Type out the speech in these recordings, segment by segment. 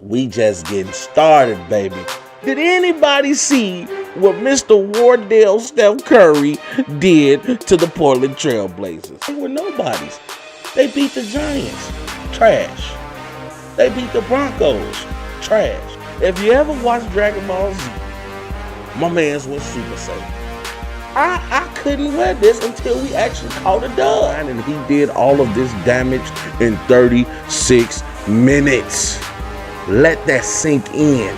We just getting started, baby. Did anybody see what Mr. Wardell Steph Curry did to the Portland Trailblazers? They were nobodies. They beat the Giants. Trash. They beat the Broncos. Trash. If you ever watched Dragon Ball Z, my man's was Super Saiyan. I couldn't wear this until we actually caught a dub. And he did all of this damage in 36 minutes. Let that sink in.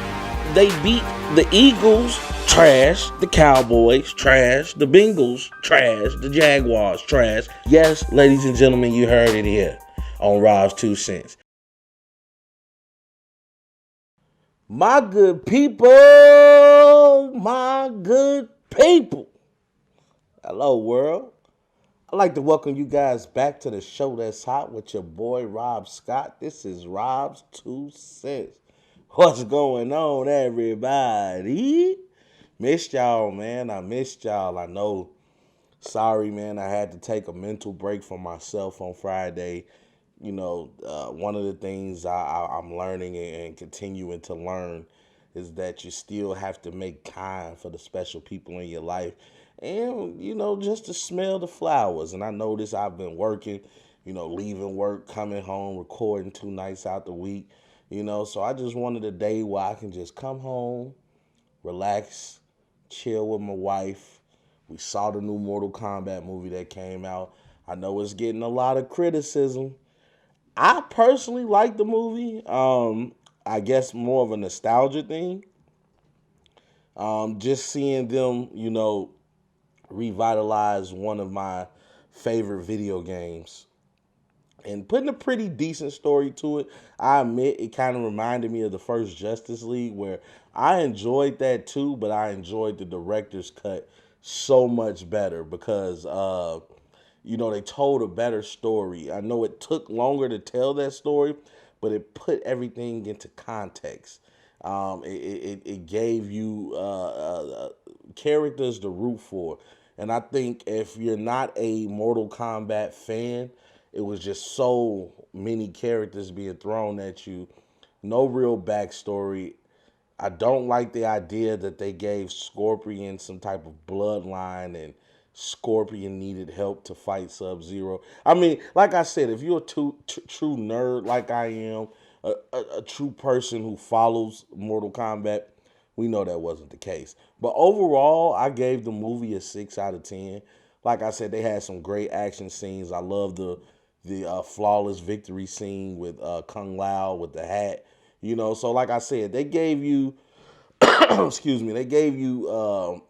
They beat the Eagles, trash. The Cowboys, trash. The Bengals, trash. The Jaguars, trash. Yes, ladies and gentlemen, you heard it here on Rob's 2 Cents. My good people, hello world. I'd like to welcome you guys back to the show that's hot with your boy Rob Scott. This is Rob's 2 Cents. What's going on, everybody? Missed y'all, man. I missed y'all. I know. Sorry, man. I had to take a mental break for myself on Friday. You know, one of the things I'm learning and continuing to learn is that you still have to make time for the special people in your life. And, you know, just to smell the flowers. And I notice I've been working, you know, leaving work, coming home, recording 2 nights out the week. You know, so I just wanted a day where I can just come home, relax, chill with my wife. We saw the new Mortal Kombat movie that came out. I know it's getting a lot of criticism. I personally like the movie. I guess more of a nostalgia thing. Just seeing them, you know, revitalize one of my favorite video games and putting a pretty decent story to it. I admit it kind of reminded me of the first Justice League, where I enjoyed that too, but I enjoyed the director's cut so much better because you know, they told a better story. I know it took longer to tell that story, but it put everything into context. It gave you characters to root for. And I think if you're not a Mortal Kombat fan, it was just so many characters being thrown at you. No real backstory. I don't like the idea that they gave Scorpion some type of bloodline and Scorpion needed help to fight Sub-Zero. I mean, like I said, if you're a true nerd like I am, a true person who follows Mortal Kombat, we know that wasn't the case. But overall, I gave the movie a 6 out of 10. Like I said, they had some great action scenes. I love the flawless victory scene with Kung Lao with the hat. You know, so like I said, they gave you, excuse me, they gave you,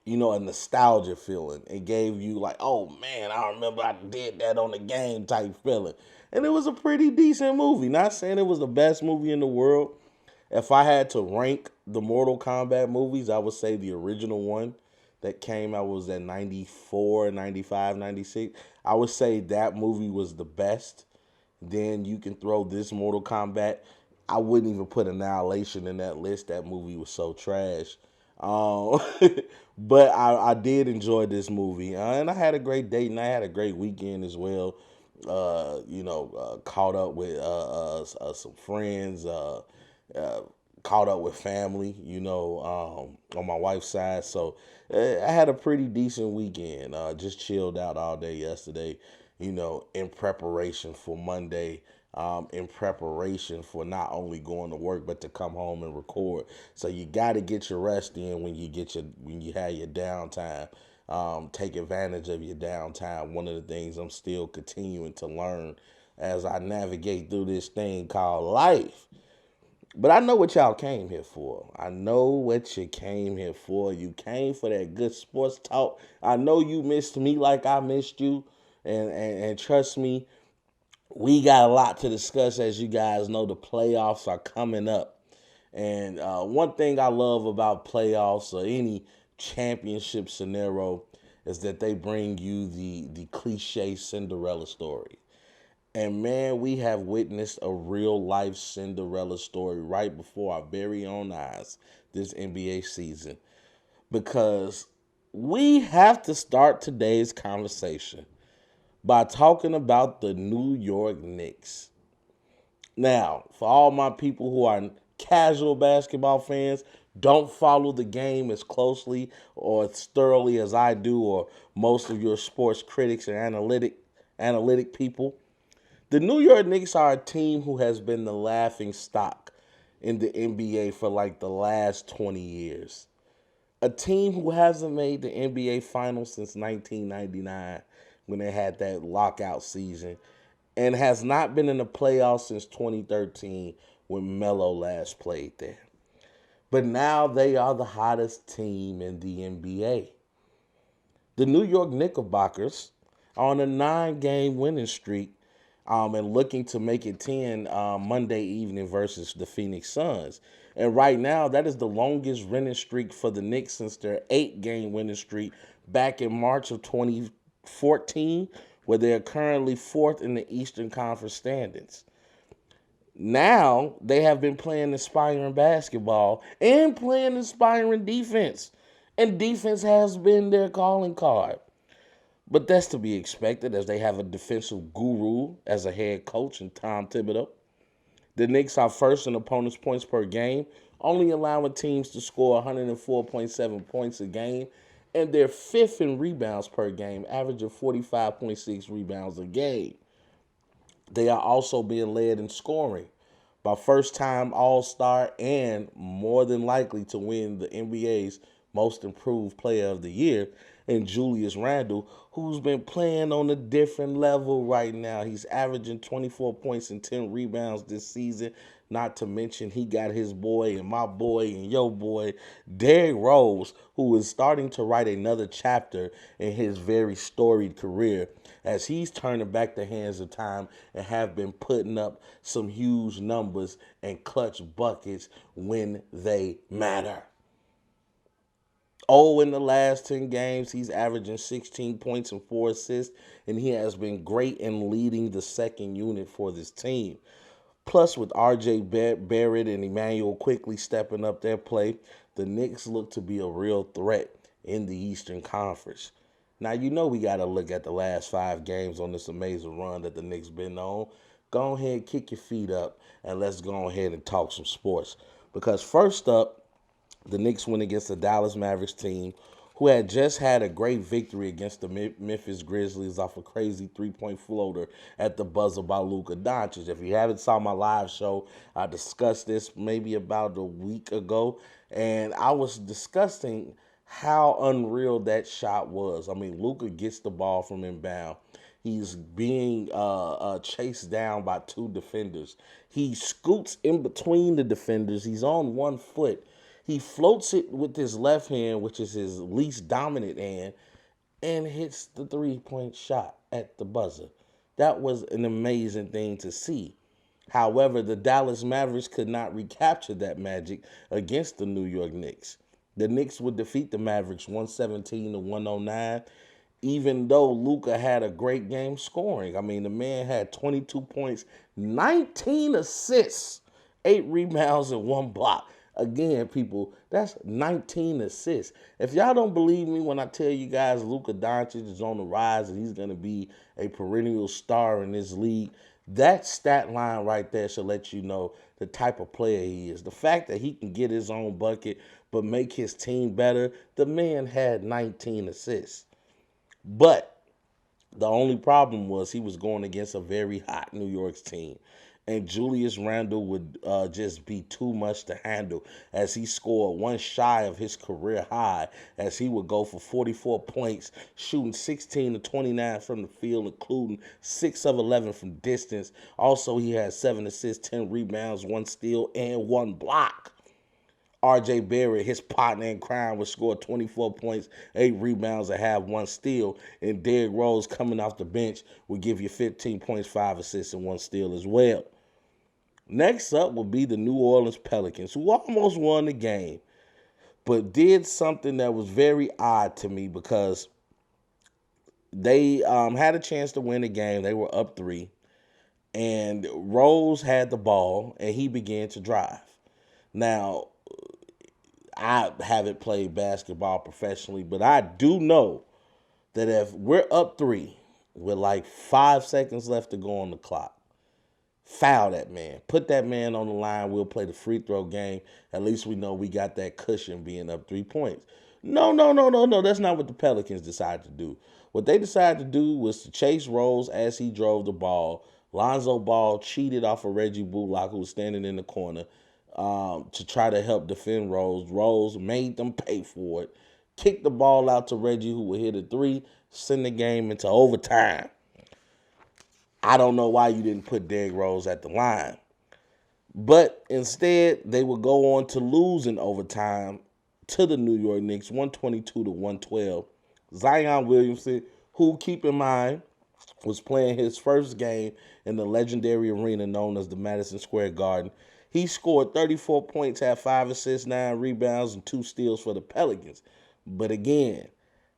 you know, a nostalgia feeling. It gave you like, oh man, I remember I did that on the game type feeling. And it was a pretty decent movie. Not saying it was the best movie in the world. If I had to rank the Mortal Kombat movies, I would say the original one that came out was at 94, 95, 96. I would say that movie was the best. Then you can throw this Mortal Kombat. I wouldn't even put Annihilation in that list. That movie was so trash. Um, but I did enjoy this movie. And I had a great date and I had a great weekend as well. You know, caught up with some friends. Caught up with family, you know, on my wife's side. So I had a pretty decent weekend. Just chilled out all day yesterday, you know, in preparation for Monday, in preparation for not only going to work, but to come home and record. So you got to get your rest in when you have your downtime. Take advantage of your downtime. One of the things I'm still continuing to learn as I navigate through this thing called life. But I know what y'all came here for. I know what you came here for. You came for that good sports talk. I know you missed me like I missed you. And trust me, we got a lot to discuss. As you guys know, the playoffs are coming up. And one thing I love about playoffs or any championship scenario is that they bring you the cliche Cinderella story. And man, we have witnessed a real life Cinderella story right before our very own eyes this NBA season. Because we have to start today's conversation by talking about the New York Knicks. Now, for all my people who are casual basketball fans, don't follow the game as closely or as thoroughly as I do or most of your sports critics and analytic people. The New York Knicks are a team who has been the laughing stock in the NBA for like the last 20 years. A team who hasn't made the NBA Finals since 1999 when they had that lockout season and has not been in the playoffs since 2013 when Melo last played there. But now they are the hottest team in the NBA. The New York Knickerbockers are on a 9-game winning streak and looking to make it 10 Monday evening versus the Phoenix Suns. And right now, that is the longest winning streak for the Knicks since their 8-game winning streak back in March of 2014, where they are currently fourth in the Eastern Conference standings. Now, they have been playing inspiring basketball and playing inspiring defense. And defense has been their calling card. But that's to be expected as they have a defensive guru as a head coach in Tom Thibodeau. The Knicks are first in opponents' points per game, only allowing teams to score 104.7 points a game, and they're fifth in rebounds per game, averaging 45.6 rebounds a game. They are also being led in scoring by first-time All-Star and more than likely to win the NBA's Most Improved Player of the Year, and Julius Randle, who's been playing on a different level right now. He's averaging 24 points and 10 rebounds this season. Not to mention he got his boy and my boy and your boy, Derrick Rose, who is starting to write another chapter in his very storied career as he's turning back the hands of time and have been putting up some huge numbers and clutch buckets when they matter. Oh, in the last 10 games, he's averaging 16 points and 4 assists, and he has been great in leading the second unit for this team. Plus, with R.J. Barrett and Emmanuel quickly stepping up their play, the Knicks look to be a real threat in the Eastern Conference. Now, you know we got to look at the last 5 games on this amazing run that the Knicks been on. Go ahead, kick your feet up, and let's go ahead and talk some sports. Because first up, the Knicks went against the Dallas Mavericks team, who had just had a great victory against the Memphis Grizzlies off a crazy three-point floater at the buzzer by Luka Doncic. If you haven't saw my live show, I discussed this maybe about a week ago, and I was discussing how unreal that shot was. I mean, Luka gets the ball from inbound. He's being chased down by 2 defenders. He scoots in between the defenders. He's on 1 foot. He floats it with his left hand, which is his least dominant hand, and hits the 3-point shot at the buzzer. That was an amazing thing to see. However, the Dallas Mavericks could not recapture that magic against the New York Knicks. The Knicks would defeat the Mavericks 117-109, even though Luka had a great game scoring. I mean, the man had 22 points, 19 assists, 8 rebounds, and 1 block. Again, people, that's 19 assists. If y'all don't believe me when I tell you guys Luka Doncic is on the rise and he's going to be a perennial star in this league, that stat line right there should let you know the type of player he is. The fact that he can get his own bucket but make his team better, the man had 19 assists. But the only problem was he was going against a very hot New York team. And Julius Randle would just be too much to handle as he scored 1 shy of his career high as he would go for 44 points, shooting 16 to 29 from the field, including 6 of 11 from distance. Also, he had 7 assists, 10 rebounds, 1 steal, and 1 block. R.J. Barrett, his partner in crime, would score 24 points, 8 rebounds, and have 1 steal. And Derrick Rose, coming off the bench, would give you 15 points, 5 assists, and 1 steal as well. Next up will be the New Orleans Pelicans, who almost won the game, but did something that was very odd to me because they had a chance to win the game. They were up 3, and Rose had the ball, and he began to drive. Now, I haven't played basketball professionally, but I do know that if we're up 3 with like 5 seconds left to go on the clock, Foul that man. Put that man on the line. We'll play the free throw game. At least we know we got that cushion being up 3 points. No, no, no, no, no. That's not what the Pelicans decided to do. What they decided to do was to chase Rose as he drove the ball. Lonzo Ball cheated off of Reggie Bullock, who was standing in the corner, to try to help defend Rose. Rose made them pay for it. Kicked the ball out to Reggie, who would hit a three, send the game into overtime. I don't know why you didn't put Derrick Rose at the line. But instead, they would go on to lose in overtime to the New York Knicks, 122-112. Zion Williamson, who, keep in mind, was playing his first game in the legendary arena known as the Madison Square Garden. He scored 34 points, had 5 assists, 9 rebounds, and 2 steals for the Pelicans. But again,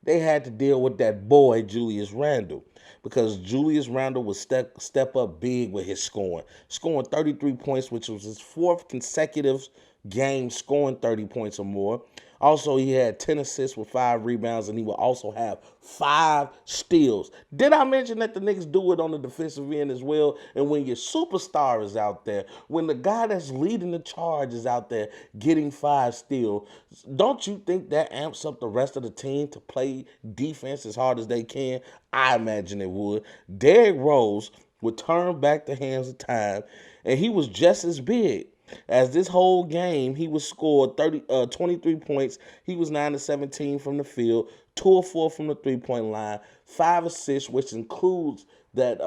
they had to deal with that boy, Julius Randle, because Julius Randle would step up big with his scoring 33 points, which was his 4th consecutive game scoring 30 points or more. Also, he had 10 assists with 5 rebounds, and he will also have 5 steals. Did I mention that the Knicks do it on the defensive end as well? And when your superstar is out there, when the guy that's leading the charge is out there getting 5 steals, don't you think that amps up the rest of the team to play defense as hard as they can? I imagine it would. Derrick Rose would turn back the hands of time, and he was just as big. As this whole game, he was scored 23 points. He was 9 of 17 from the field, 2 of 4 from the 3-point line, 5 assists, which includes that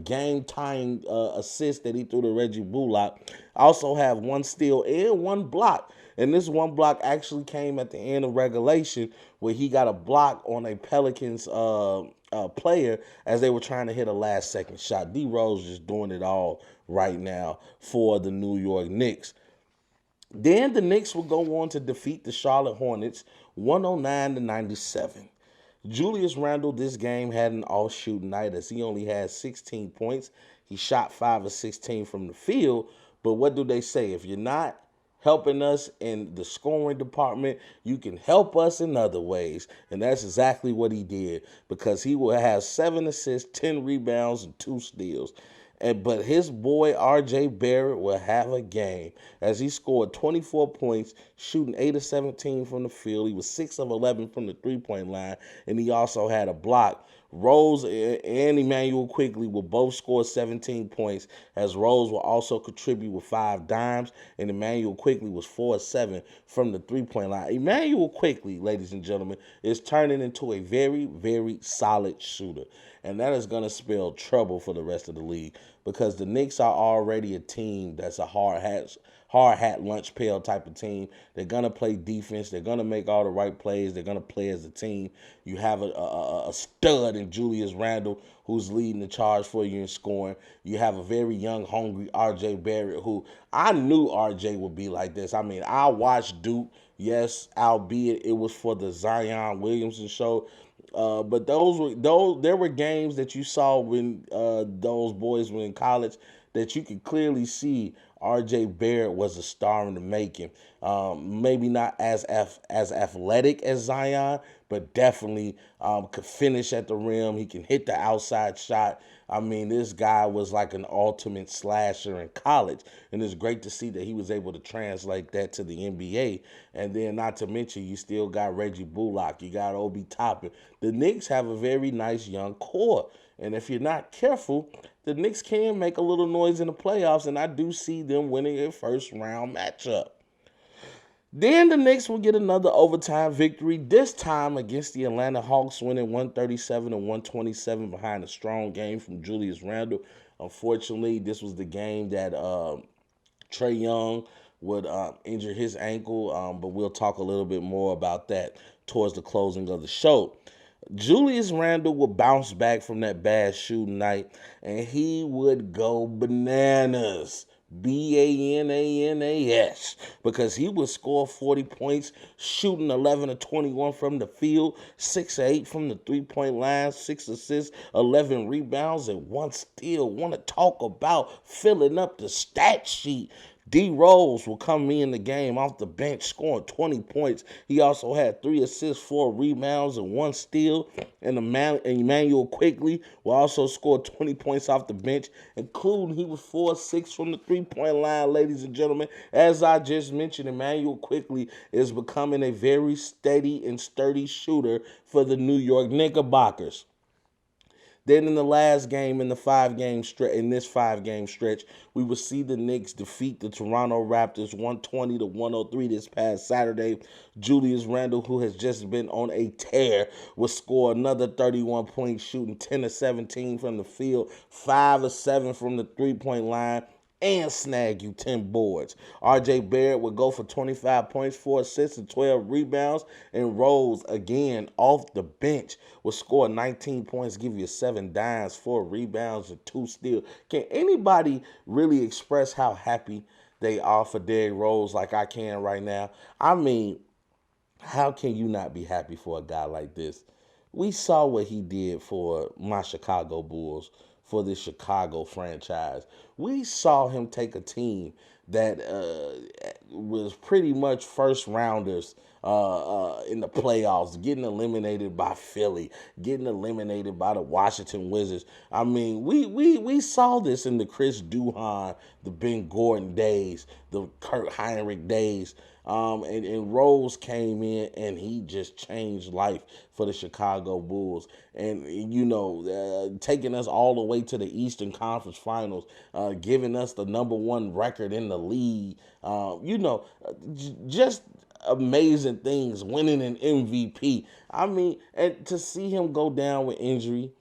game-tying assist that he threw to Reggie Bullock. Also have 1 steal and 1 block. And this 1 block actually came at the end of regulation, where he got a block on a Pelicans player as they were trying to hit a last-second shot. D. Rose just doing it all right now for the New York Knicks. Then the Knicks will go on to defeat the Charlotte Hornets 109-97. Julius Randle this game had an all-shooting night as he only had 16 points. He shot 5 of 16 from the field. But what do they say? If you're not helping us in the scoring department, you can help us in other ways. And that's exactly what he did, because he will have 7 assists, 10 rebounds, and 2 steals. But his boy R.J. Barrett will have a game as he scored 24 points, shooting 8 of 17 from the field. He was 6 of 11 from the 3-point line, and he also had a block. Rose and Emmanuel Quigley will both score 17 points, as Rose will also contribute with 5 dimes, and Emmanuel Quigley was 4 of 7 from the 3-point line. Emmanuel Quigley, ladies and gentlemen, is turning into a very, very solid shooter, and that is going to spell trouble for the rest of the league, because the Knicks are already a team that's a hard hat lunch pail type of team. They're going to play defense. They're going to make all the right plays. They're going to play as a team. You have a stud in Julius Randle, who's leading the charge for you in scoring. You have a very young, hungry R.J. Barrett, who I knew R.J. would be like this. I mean, I watched Duke, yes, albeit it was for the Zion Williamson show. But there were games that you saw when those boys were in college that you could clearly see R.J. Barrett was a star in the making. Maybe not as athletic as Zion, but definitely could finish at the rim. He can hit the outside shot. I mean, this guy was like an ultimate slasher in college, and it's great to see that he was able to translate that to the NBA. And then, not to mention, you still got Reggie Bullock, you got Obi Toppin. The Knicks have a very nice young core, and if you're not careful, the Knicks can make a little noise in the playoffs, and I do see them winning a first-round matchup. Then the Knicks will get another overtime victory, this time against the Atlanta Hawks, winning 137-127 behind a strong game from Julius Randle. Unfortunately, this was the game that Trae Young would injure his ankle, but we'll talk a little bit more about that towards the closing of the show. Julius Randle would bounce back from that bad shooting night, and he would go bananas. Bananas, because he would score 40 points, shooting 11 of 21 from the field, 6 of 8 from the 3-point line, 6 assists, 11 rebounds, and 1 steal. Want to talk about filling up the stat sheet? D Rose will come in the game off the bench, scoring 20 points. He also had 3 assists, 4 rebounds, and 1 steal. And Emmanuel Quickly will also score 20 points off the bench, including he was 4-6 from the three-point line, ladies and gentlemen. As I just mentioned, Emmanuel Quickly is becoming a very steady and sturdy shooter for the New York Knickerbockers. Then in the last game in this 5-game stretch, we will see the Knicks defeat the Toronto Raptors 120-103 this past Saturday. Julius Randle, who has just been on a tear, will score another 31 points, shooting 10 of 17 from the field, 5 of 7 from the three-point line, and snag you 10 boards. R.J. Barrett would go for 25 points, 4 assists, and 12 rebounds. And Rose, again, off the bench, will score 19 points, give you 7 dimes, 4 rebounds, and 2 steals. Can anybody really express how happy they are for Derrick Rose like I can right now? I mean, how can you not be happy for a guy like this? We saw what he did for my Chicago Bulls, for the Chicago franchise. We saw him take a team that was pretty much first rounders in the playoffs, getting eliminated by Philly, getting eliminated by the Washington Wizards. I mean, we saw this in the Chris Duhon, the Ben Gordon days, the Kurt Heinrich days. And Rose came in and he just changed life for the Chicago Bulls. And, taking us all the way to the Eastern Conference Finals, giving us the #1 record in the league, just amazing things, winning an MVP. I mean, and to see him go down with injury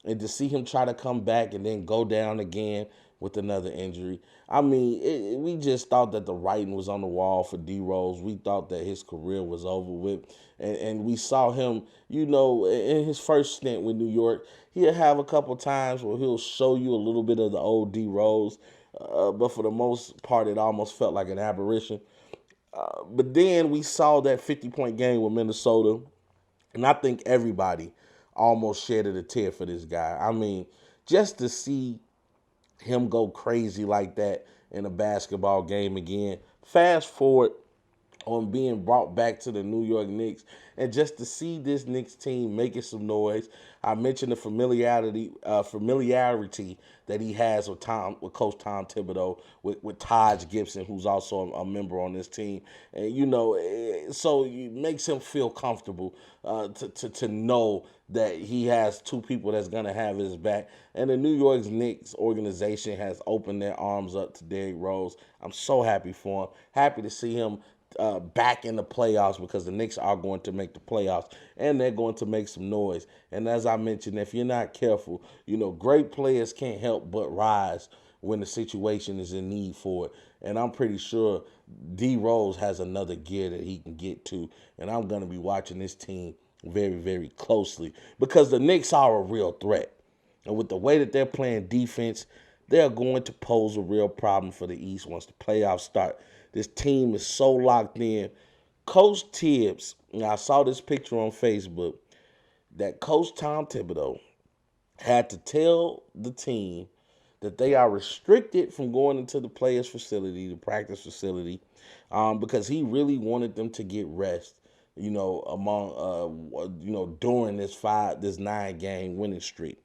and to see him try to come back and then go down again with another injury. I mean, we just thought that the writing was on the wall for D Rose. We thought that his career was over with. And we saw him, in his first stint with New York, he'll have a couple times where he'll show you a little bit of the old D Rose. But for the most part, it almost felt like an aberration. But then we saw that 50-point game with Minnesota. And I think everybody almost shedded a tear for this guy. I mean, just to see him go crazy like that in a basketball game again. Fast forward on being brought back to the New York Knicks, and just to see this Knicks team making some noise. I mentioned the familiarity that he has with Coach Tom Thibodeau, with Taj Gibson, who's also a member on this team, and so it makes him feel comfortable to know that he has two people that's gonna have his back. And the New York Knicks organization has opened their arms up to Derrick Rose. I'm so happy for him. Happy to see him back in the playoffs, because the Knicks are going to make the playoffs and they're going to make some noise. And as I mentioned, if you're not careful, great players can't help but rise when the situation is in need for it. And I'm pretty sure D Rose has another gear that he can get to. And I'm going to be watching this team very, very closely, because the Knicks are a real threat. And with the way that they're playing defense, they're going to pose a real problem for the East once the playoffs start. This team is so locked in. Coach Tibbs, and I saw this picture on Facebook, that Coach Tom Thibodeau had to tell the team that they are restricted from going into the players' facility, the practice facility, because he really wanted them to get rest, during this 9-game winning streak.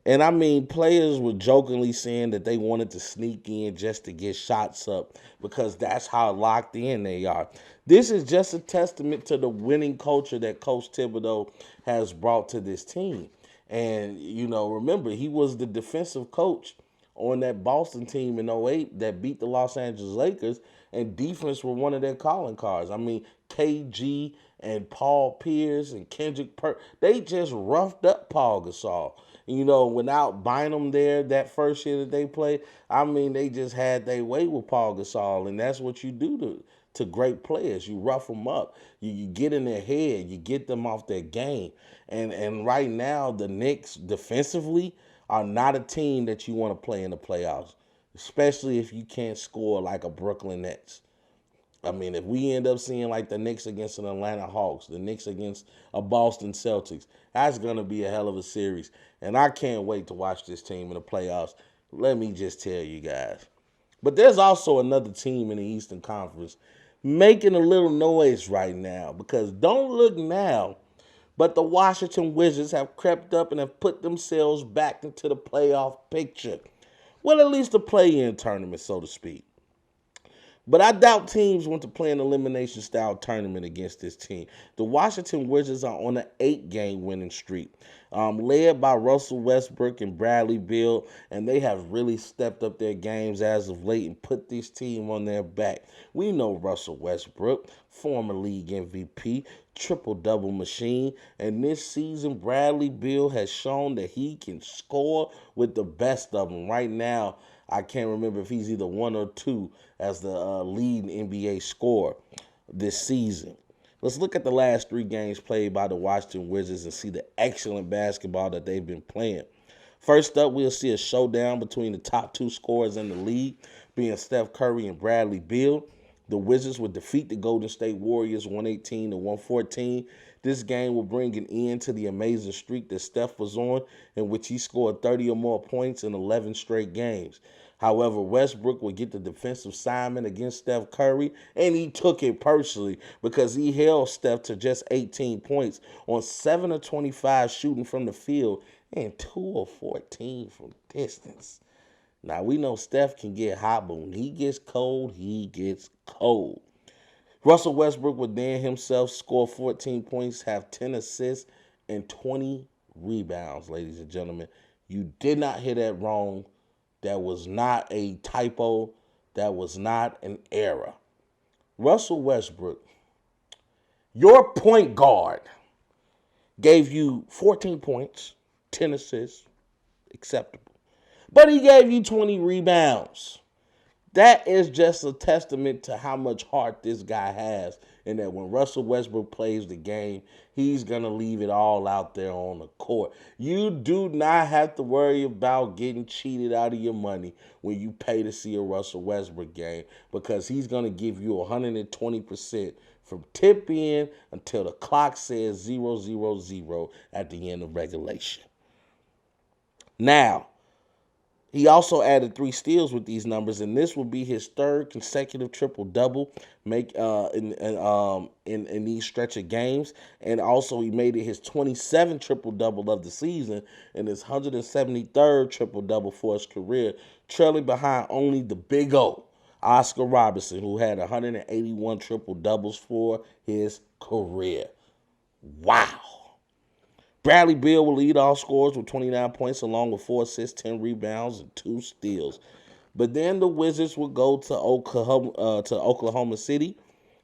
And I mean, players were jokingly saying that they wanted to sneak in just to get shots up, because that's how locked in they are. This is just a testament to the winning culture that Coach Thibodeau has brought to this team. And, remember, he was the defensive coach on that Boston team in 2008 that beat the Los Angeles Lakers, and defense were one of their calling cards. I mean, KG and Paul Pierce and Kendrick they just roughed up Paul Gasol. Without Bynum there that first year that they played, I mean, they just had their way with Paul Gasol, and that's what you do to great players. You rough them up. You get in their head. You get them off their game. And right now, the Knicks defensively are not a team that you want to play in the playoffs, especially if you can't score like a Brooklyn Nets. I mean, if we end up seeing like the Knicks against an Atlanta Hawks, the Knicks against a Boston Celtics, that's going to be a hell of a series. And I can't wait to watch this team in the playoffs. Let me just tell you guys, But there's also another team in the Eastern Conference making a little noise right now, because don't look now, but the Washington Wizards have crept up and have put themselves back into the playoff picture. Well, at least the play-in tournament, so to speak. But I doubt teams want to play an elimination style tournament against this team. The Washington Wizards are on an 8-game winning streak, led by Russell Westbrook and Bradley Beal, and they have really stepped up their games as of late and put this team on their back. We know Russell Westbrook, former league MVP, triple-double machine, and this season Bradley Beal has shown that he can score with the best of them. Right now, I can't remember if he's either 1 or 2 as the leading NBA scorer this season. Let's look at the last 3 games played by the Washington Wizards and see the excellent basketball that they've been playing. First up, we'll see a showdown between the top 2 scorers in the league, being Steph Curry and Bradley Beal. The Wizards would defeat the Golden State Warriors 118-114. This game will bring an end to the amazing streak that Steph was on, in which he scored 30 or more points in 11 straight games. However, Westbrook would get the defensive assignment against Steph Curry, and he took it personally because he held Steph to just 18 points on 7 of 25 shooting from the field and 2 of 14 from distance. Now, we know Steph can get hot, but when he gets cold, he gets cold. Russell Westbrook would then himself score 14 points, have 10 assists, and 20 rebounds, ladies and gentlemen. You did not hear that wrong. That was not a typo. That was not an error. Russell Westbrook, your point guard, gave you 14 points, 10 assists, acceptable. But he gave you 20 rebounds. That is just a testament to how much heart this guy has, and that when Russell Westbrook plays the game, he's going to leave it all out there on the court. You do not have to worry about getting cheated out of your money when you pay to see a Russell Westbrook game, because he's going to give you 120% from tip in until the clock says 0-0-0 at the end of regulation. Now, he also added 3 steals with these numbers, and this will be his 3rd consecutive triple-double in these stretch of games. And also, he made it his 27th triple-double of the season and his 173rd triple-double for his career, trailing behind only the Big O, Oscar Robertson, who had 181 triple-doubles for his career. Wow. Bradley Beal will lead all scorers with 29 points, along with 4 assists, 10 rebounds, and 2 steals. But then the Wizards would go to Oklahoma City,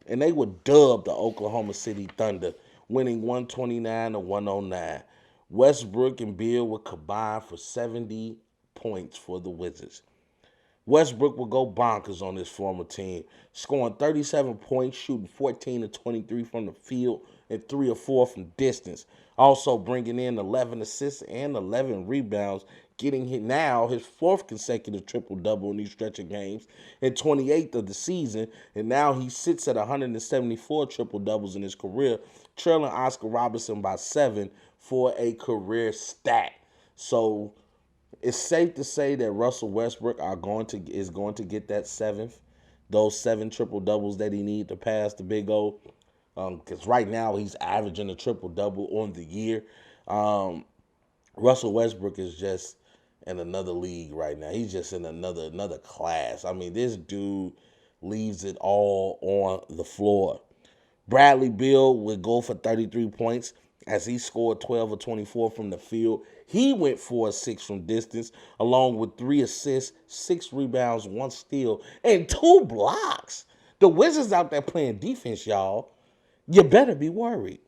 and they would dub the Oklahoma City Thunder, winning 129-109. Westbrook and Beal would combine for 70 points for the Wizards. Westbrook will go bonkers on this former team, scoring 37 points, shooting 14 of 23 from the field, and 3 or 4 from distance. Also bringing in 11 assists and 11 rebounds, getting now his 4th consecutive triple-double in these stretch of games and 28th of the season. And now he sits at 174 triple-doubles in his career, trailing Oscar Robertson by 7 for a career stat. So it's safe to say that Russell Westbrook is going to get that 7th, those 7 triple-doubles that he needs to pass the Big O. Because right now he's averaging a triple-double on the year. Russell Westbrook is just in another league right now. He's just in another class. I mean, this dude leaves it all on the floor. Bradley Beal would go for 33 points as he scored 12 of 24 from the field. He went 4 of 6 from distance, along with 3 assists, 6 rebounds, 1 steal, and 2 blocks. The Wizards out there playing defense, y'all. You better be worried.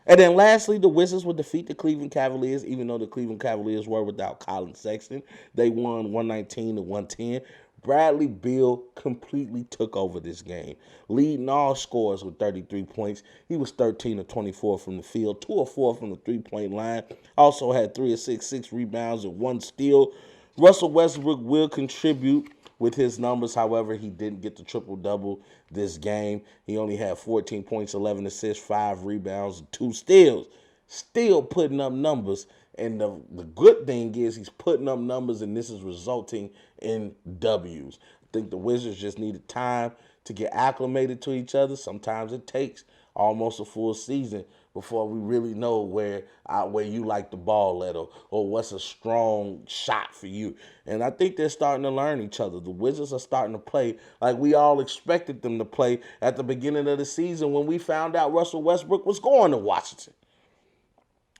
And then lastly, the Wizards would defeat the Cleveland Cavaliers, even though the Cleveland Cavaliers were without Colin Sexton. They won 119-110. Bradley Beal completely took over this game, leading all scorers with 33 points. He was 13 of 24 from the field, 2 of 4 from the three-point line. Also had 3 of 6 rebounds, and 1 steal. Russell Westbrook will contribute with his numbers. However, he didn't get the triple-double this game. He only had 14 points, 11 assists, 5 rebounds, and 2 steals. Still putting up numbers. And the good thing is he's putting up numbers, and this is resulting in W's. think the Wizards just needed time to get acclimated to each other. Sometimes it takes almost a full season before we really know where you like the ball at, or what's a strong shot for you. And I think they're starting to learn each other. The Wizards are starting to play like we all expected them to play at the beginning of the season when we found out Russell Westbrook was going to Washington.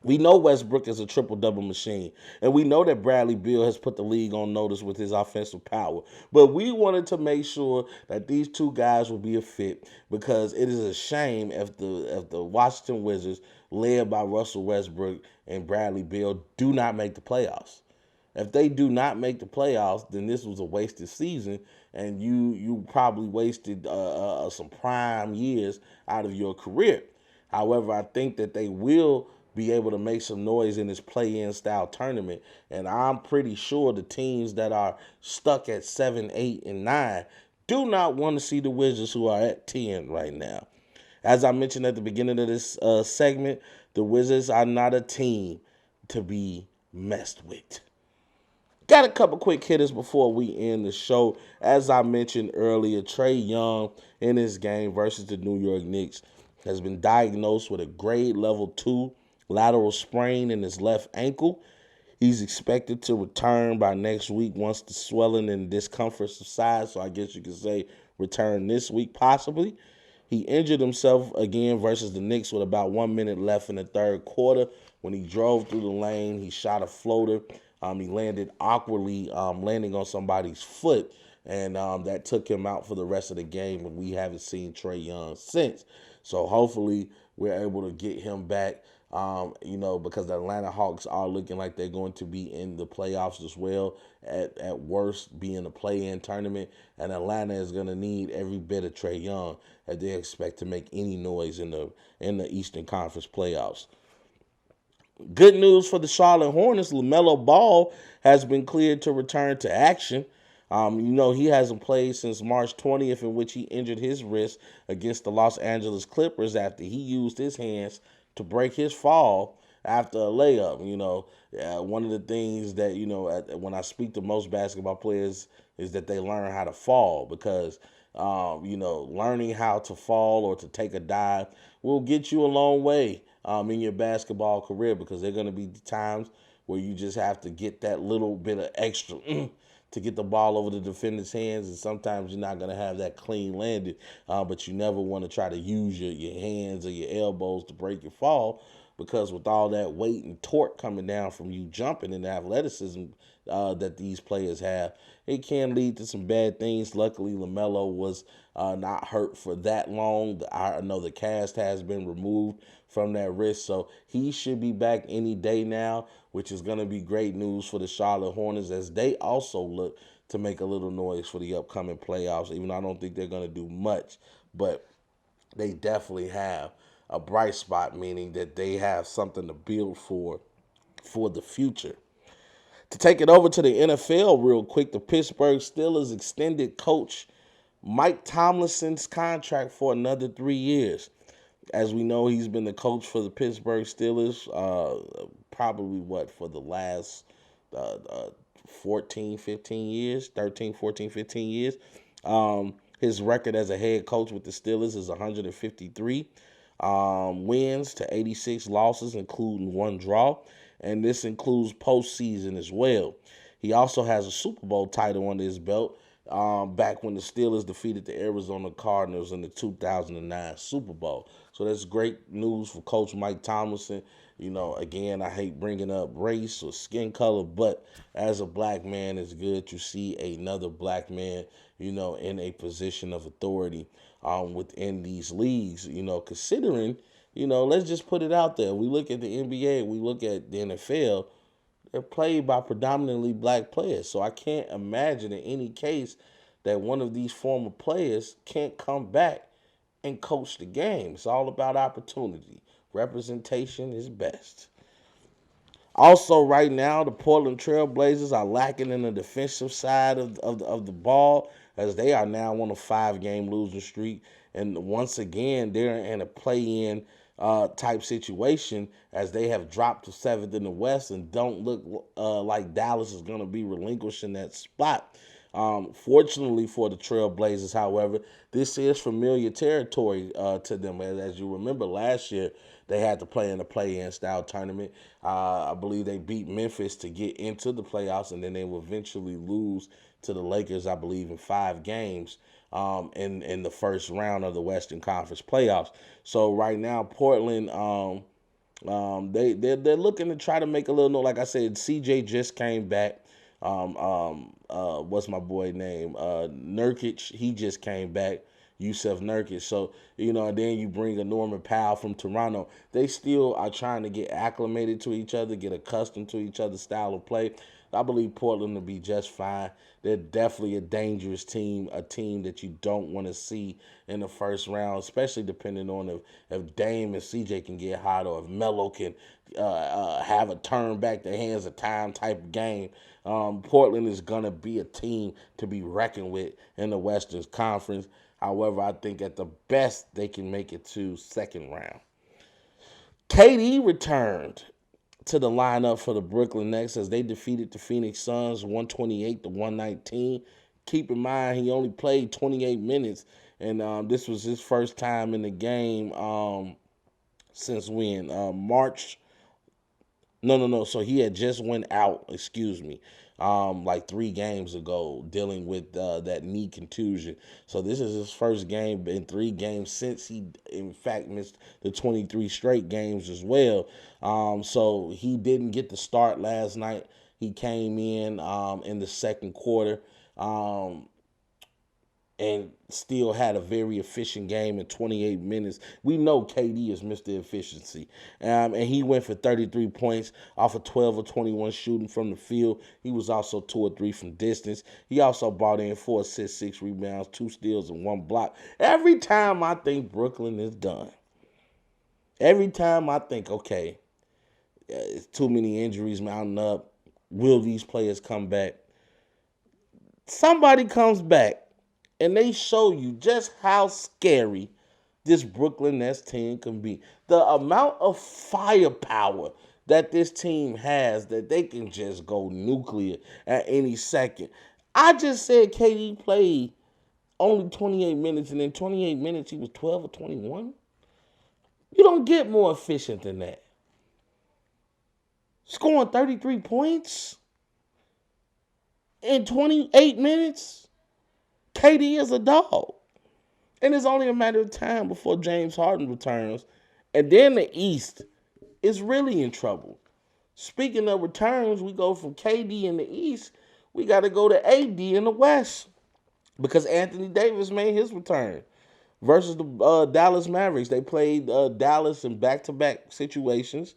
We know Westbrook is a triple-double machine, and we know that Bradley Beal has put the league on notice with his offensive power. But we wanted to make sure that these two guys would be a fit, because it is a shame if the Washington Wizards, led by Russell Westbrook and Bradley Beal, do not make the playoffs. If they do not make the playoffs, then this was a wasted season, and you probably wasted some prime years out of your career. However, I think that they will be able to make some noise in this play-in style tournament. And I'm pretty sure the teams that are stuck at 7, 8, and 9 do not want to see the Wizards, who are at 10 right now. As I mentioned at the beginning of this segment, the Wizards are not a team to be messed with. Got a couple quick hitters before we end the show. As I mentioned earlier, Trae Young in his game versus the New York Knicks has been diagnosed with a grade level 2 lateral sprain in his left ankle. He's expected to return by next week once the swelling and discomfort subside. So I guess you could say return this week possibly. He injured himself again versus the Knicks with about 1 minute left in the third quarter. When he drove through the lane, he shot a floater. He landed awkwardly, landing on somebody's foot, and that took him out for the rest of the game, and we haven't seen Trae Young since. So hopefully we're able to get him back, because the Atlanta Hawks are looking like they're going to be in the playoffs as well, at worst be in the play-in tournament, and Atlanta is going to need every bit of Trae Young if they expect to make any noise in the Eastern Conference playoffs. Good news for the Charlotte Hornets. LaMelo Ball has been cleared to return to action. He hasn't played since March 20th, in which he injured his wrist against the Los Angeles Clippers after he used his hands to break his fall after a layup. One of the things that, when I speak to most basketball players is that they learn how to fall, because, learning how to fall or to take a dive will get you a long way in your basketball career, because there are going to be times where you just have to get that little bit of extra to get the ball over the defender's hands, and sometimes you're not going to have that clean landed, but you never want to try to use your hands or your elbows to break your fall, because with all that weight and torque coming down from you jumping and the athleticism that these players have, it can lead to some bad things. Luckily, LaMelo was not hurt for that long. I know the cast has been removed from that wrist, so he should be back any day now, which is going to be great news for the Charlotte Hornets, as they also look to make a little noise for the upcoming playoffs, even though I don't think they're going to do much, but they definitely have a bright spot, meaning that they have something to build for the future. To take it over to the NFL real quick, the Pittsburgh Steelers extended coach Mike Tomlinson's contract for another 3 years. As we know, he's been the coach for the Pittsburgh Steelers probably, for the last 13, 14, 15 years. His record as a head coach with the Steelers is 153 wins to 86 losses, including 1 draw. And this includes postseason as well. He also has a Super Bowl title under his belt back when the Steelers defeated the Arizona Cardinals in the 2009 Super Bowl. So that's great news for Coach Mike Tomlinson. Again, I hate bringing up race or skin color, but as a black man, it's good to see another black man, in a position of authority within these leagues, considering, let's just put it out there. We look at the NBA, we look at the NFL, they're played by predominantly black players. So I can't imagine in any case that one of these former players can't come back and coach the game. It's all about opportunity. Representation is best. Also, right now, the Portland Trail Blazers are lacking in the defensive side of the ball, as they are now on a 5-game losing streak. And once again, they're in a play-in type situation, as they have dropped to 7th in the West and don't look like Dallas is going to be relinquishing that spot. Fortunately for the Trailblazers, however, this is familiar territory to them. As you remember, last year they had to play in a play-in style tournament. I believe they beat Memphis to get into the playoffs, and then they will eventually lose to the Lakers, I believe, in 5 games in the first round of the Western Conference playoffs. So right now, Portland. They're looking to try to make a little note. Like I said, CJ just came back. What's my boy name? Nurkic. He just came back. Yusef Nurkic. So, and then you bring a Norman Powell from Toronto. They still are trying to get acclimated to each other, get accustomed to each other's style of play. I believe Portland will be just fine. They're definitely a dangerous team, a team that you don't want to see in the first round, especially depending on if Dame and CJ can get hot or if Melo can have a turn back the hands of time type of game. Portland is going to be a team to be reckoned with in the Western Conference. However, I think at the best they can make it to second round. KD returned to the lineup for the Brooklyn Nets as they defeated the Phoenix Suns 128-119. Keep in mind, he only played 28 minutes, and this was his first time in the game since when? March. No. So he had just went out, like 3 games ago, dealing with that knee contusion. So this is his first game in 3 games since he, in fact, missed the 23 straight games as well. So he didn't get the start last night. He came in the second quarter. And still had a very efficient game in 28 minutes. We know KD is Mr. Efficiency. And he went for 33 points off of 12 or 21 shooting from the field. He was also 2 or 3 from distance. He also brought in 4 assists, 6 rebounds, 2 steals, and 1 block. Every time I think Brooklyn is done, every time I think, okay, it's too many injuries mounting up, will these players come back? Somebody comes back. And they show you just how scary this Brooklyn Nets team can be. The amount of firepower that this team has, that they can just go nuclear at any second. I just said KD played only 28 minutes, and in 28 minutes he was 12 or 21. You don't get more efficient than that. Scoring 33 points in 28 minutes. KD is a dog. And it's only a matter of time before James Harden returns. And then the East is really in trouble. Speaking of returns, we go from KD in the East. We got to go to AD in the West. Because Anthony Davis made his return versus the Dallas Mavericks. They played Dallas in back-to-back situations.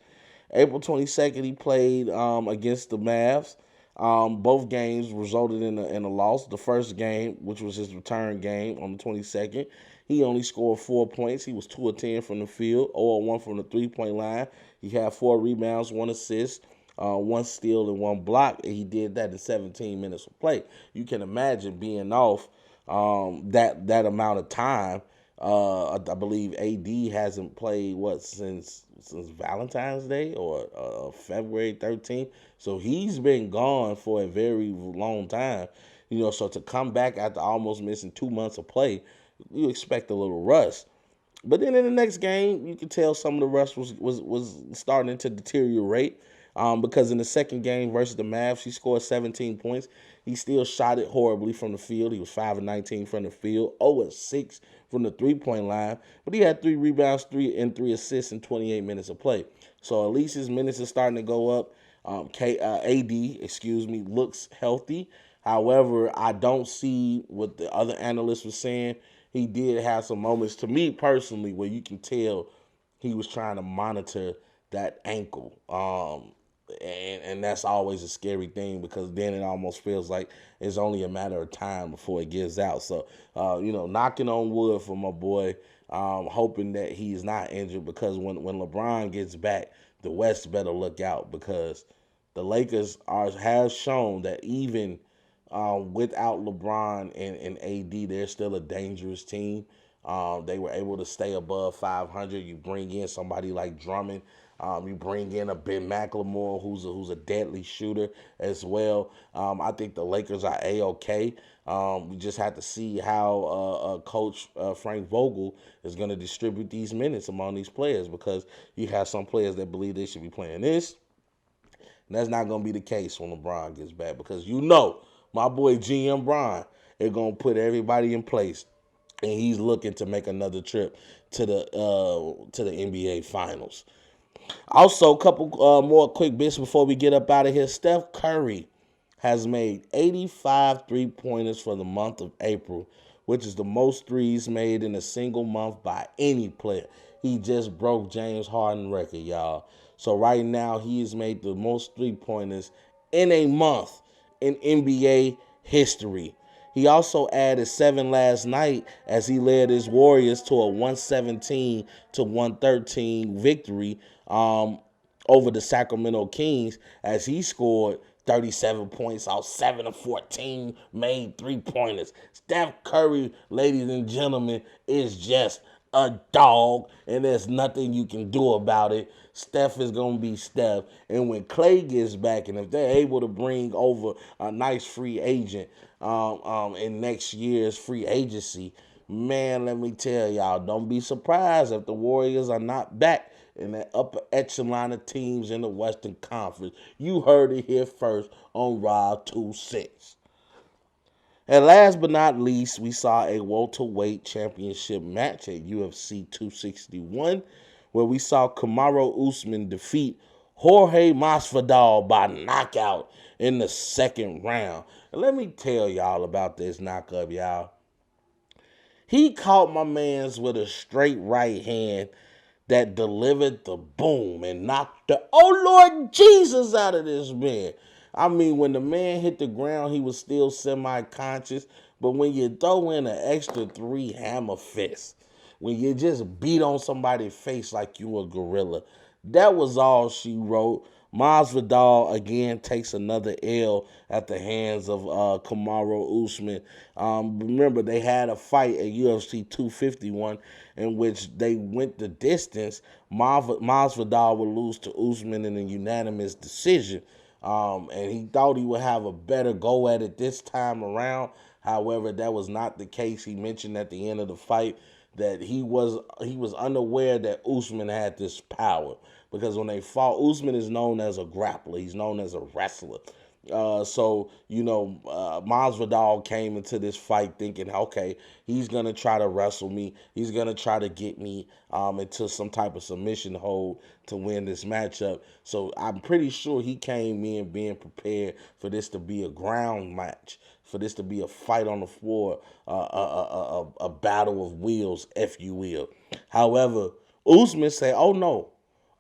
April 22nd, he played against the Mavs. Both games resulted in a loss. The first game, which was his return game on the 22nd, he only scored 4 points. He was 2 of 10 from the field, 0 of 1 from the three-point line. He had 4 rebounds, 1 assist, 1 steal, and 1 block. And he did that in 17 minutes of play. You can imagine being off that amount of time. I believe AD hasn't played since Valentine's Day or February 13th. So he's been gone for a very long time. So to come back after almost missing 2 months of play, you expect a little rust. But then in the next game, you could tell some of the rust was starting to deteriorate. Because in the second game versus the Mavs, he scored 17 points. He still shot it horribly from the field. He was 5 of 19 from the field, 0 of 6 from the three-point line. But he had 3 rebounds, 3 assists in 28 minutes of play. So at least his minutes are starting to go up. AD, looks healthy. However, I don't see what the other analysts were saying. He did have some moments, to me personally, where you can tell he was trying to monitor that ankle. And that's always a scary thing, because then it almost feels like it's only a matter of time before it gives out. So, knocking on wood for my boy, hoping that he's not injured, because when LeBron gets back, the West better look out, because the Lakers have shown that even without LeBron and AD, they're still a dangerous team. They were able to stay above 500. You bring in somebody like Drummond, You bring in a Ben McLemore, who's a deadly shooter as well. I think the Lakers are A-OK. We just have to see how Coach Frank Vogel is going to distribute these minutes among these players, because you have some players that believe they should be playing this, and that's not going to be the case when LeBron gets back, because my boy GM Bron is going to put everybody in place, and he's looking to make another trip to the NBA Finals. Also, a couple more quick bits before we get up out of here. Steph Curry has made 85 three-pointers for the month of April, which is the most threes made in a single month by any player. He just broke James Harden record, y'all. So right now, he has made the most three-pointers in a month in NBA history. He also added 7 last night as he led his Warriors to a 117-113 victory over the Sacramento Kings, as he scored 37 points out 7 of 14, made three-pointers. Steph Curry, ladies and gentlemen, is just a dog, and there's nothing you can do about it. Steph is going to be Steph. And when Clay gets back, and if they're able to bring over a nice free agent in next year's free agency, man, let me tell y'all, don't be surprised if the Warriors are not back in that upper echelon of teams in the Western Conference. You heard it here first on Raw 26. And last but not least, we saw a welterweight championship match at UFC 261, where we saw Kamaru Usman defeat Jorge Masvidal by knockout in the second round. And let me tell y'all about this knockup, y'all. He caught my mans with a straight right hand that delivered the boom and knocked the Lord Jesus out of this man. I mean, when the man hit the ground, he was still semi-conscious. But when you throw in an extra 3 hammer fists, when you just beat on somebody's face like you a gorilla, that was all she wrote. Masvidal again takes another L at the hands of Kamaru Usman. Remember, they had a fight at UFC 251 in which they went the distance. Masvidal would lose to Usman in a unanimous decision. And he thought he would have a better go at it this time around. However, that was not the case. He mentioned at the end of the fight that he was unaware that Usman had this power, because when they fought, Usman is known as a grappler. He's known as a wrestler. Masvidal came into this fight thinking, okay, he's going to try to wrestle me. He's going to try to get me into some type of submission hold to win this matchup. So I'm pretty sure he came in being prepared for this to be a ground match, for this to be a fight on the floor, a battle of wills, if you will. However, Usman said, oh no,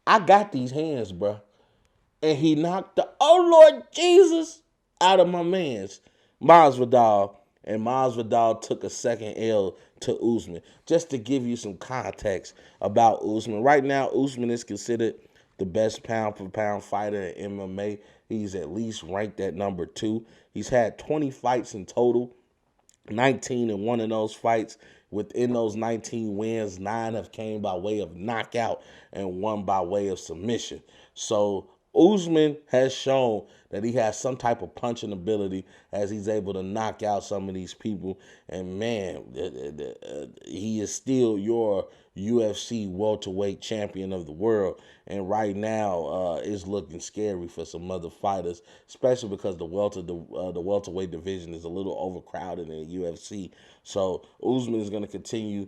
I got these hands, bruh. And he knocked the Lord Jesus out of my man's Masvidal. And Masvidal took a second L to Usman. Just to give you some context about Usman. Right now, Usman is considered the best pound-for-pound fighter in MMA. He's at least ranked at number 2. He's had 20 fights in total, 19 in one of those fights. Within those 19 wins, 9 have came by way of knockout and 1 by way of submission. So Usman has shown that he has some type of punching ability as he's able to knock out some of these people. And man, he is still your UFC welterweight champion of the world. And right now, it's looking scary for some other fighters, especially because the welterweight division is a little overcrowded in the UFC. So Usman is going to continue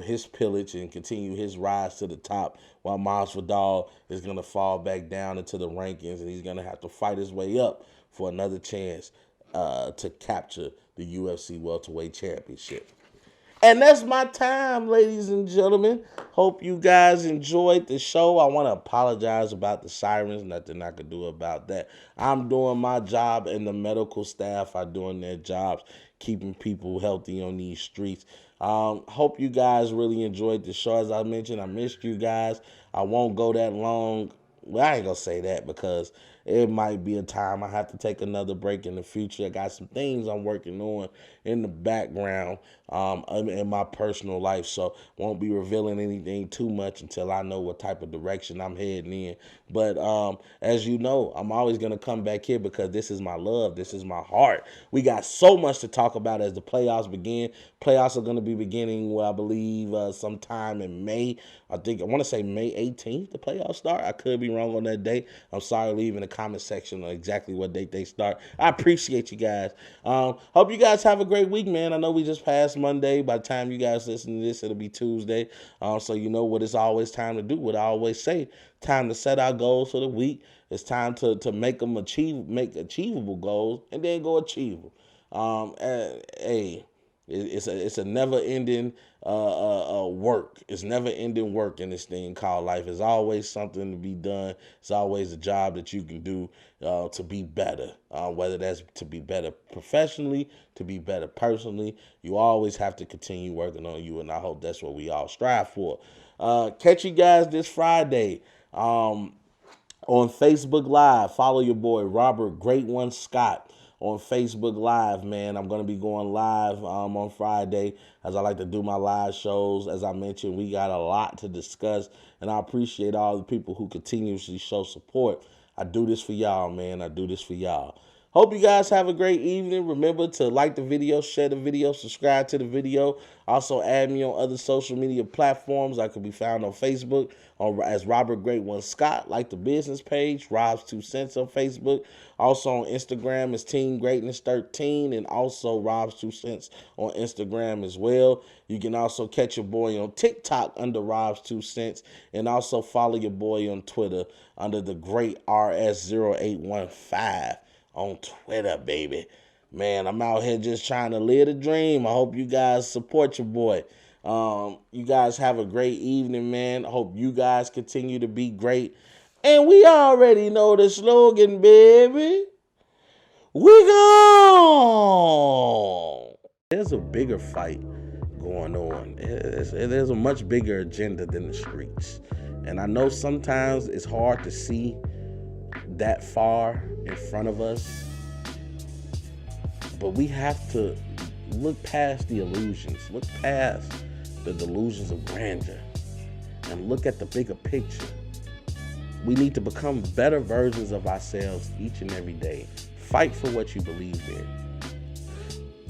his pillage and continue his rise to the top, while Masvidal is going to fall back down into the rankings, and he's going to have to fight his way up for another chance to capture the UFC welterweight championship. And that's my time, ladies and gentlemen. Hope you guys enjoyed the show. I want to apologize about the sirens. Nothing I could do about that. I'm doing my job, and the medical staff are doing their jobs, keeping people healthy on these streets. Hope you guys really enjoyed the show. As I mentioned, I missed you guys. I won't go that long. Well, I ain't going to say that because it might be a time I have to take another break in the future. I got some things I'm working on in the background in my personal life, so won't be revealing anything too much until I know what type of direction I'm heading in. But as you know, I'm always going to come back here because this is my love. This is my heart. We got so much to talk about as the playoffs begin. Playoffs are going to be beginning, well, I believe, sometime in May. I want to say May 18th, the playoffs start. I could be wrong on that date. I'm sorry, leave in the comment section on exactly what date they start. I appreciate you guys. Hope you guys have a great week, man. I know we just passed Monday. By the time you guys listen to this, it'll be Tuesday. So you know what it's always time to do. What I always say, time to set our goals for the week. It's time to make them make achievable goals, and then go achieve them. Hey, it's a never-ending work. It's never-ending work in this thing called life. There's always something to be done. It's always a job that you can do to be better, whether that's to be better professionally, to be better personally. You always have to continue working on you, and I hope that's what we all strive for. Catch you guys this Friday on Facebook Live. Follow your boy, Robert Great One Scott, on Facebook Live, man. I'm going to be going live on Friday, as I like to do my live shows. As I mentioned, we got a lot to discuss, and I appreciate all the people who continuously show support. I do this for y'all, man. I do this for y'all. Hope you guys have a great evening. Remember to like the video, share the video, subscribe to the video. Also add me on other social media platforms. I can be found on Facebook as Robert Great One Scott. Like the business page, Rob's 2 Cents on Facebook. Also on Instagram is Team Greatness 13, and also Rob's 2 Cents on Instagram as well. You can also catch your boy on TikTok under Rob's 2 Cents, and also follow your boy on Twitter under the Great RS0815. On Twitter, baby. Man, I'm out here just trying to live the dream. I hope you guys support your boy. You guys have a great evening, man. I hope you guys continue to be great. And we already know the slogan, baby. We go. There's a bigger fight going on. There's a much bigger agenda than the streets. And I know sometimes it's hard to see that far in front of us, but we have to look past the illusions, look past the delusions of grandeur, and look at the bigger picture. We need to become better versions of ourselves each and every day. Fight for what you believe in,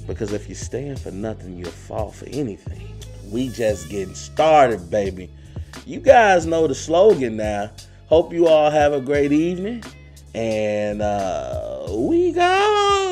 because if you stand for nothing, you'll fall for anything. We just getting started, baby. You guys know the slogan now. Hope you all have a great evening, and we go.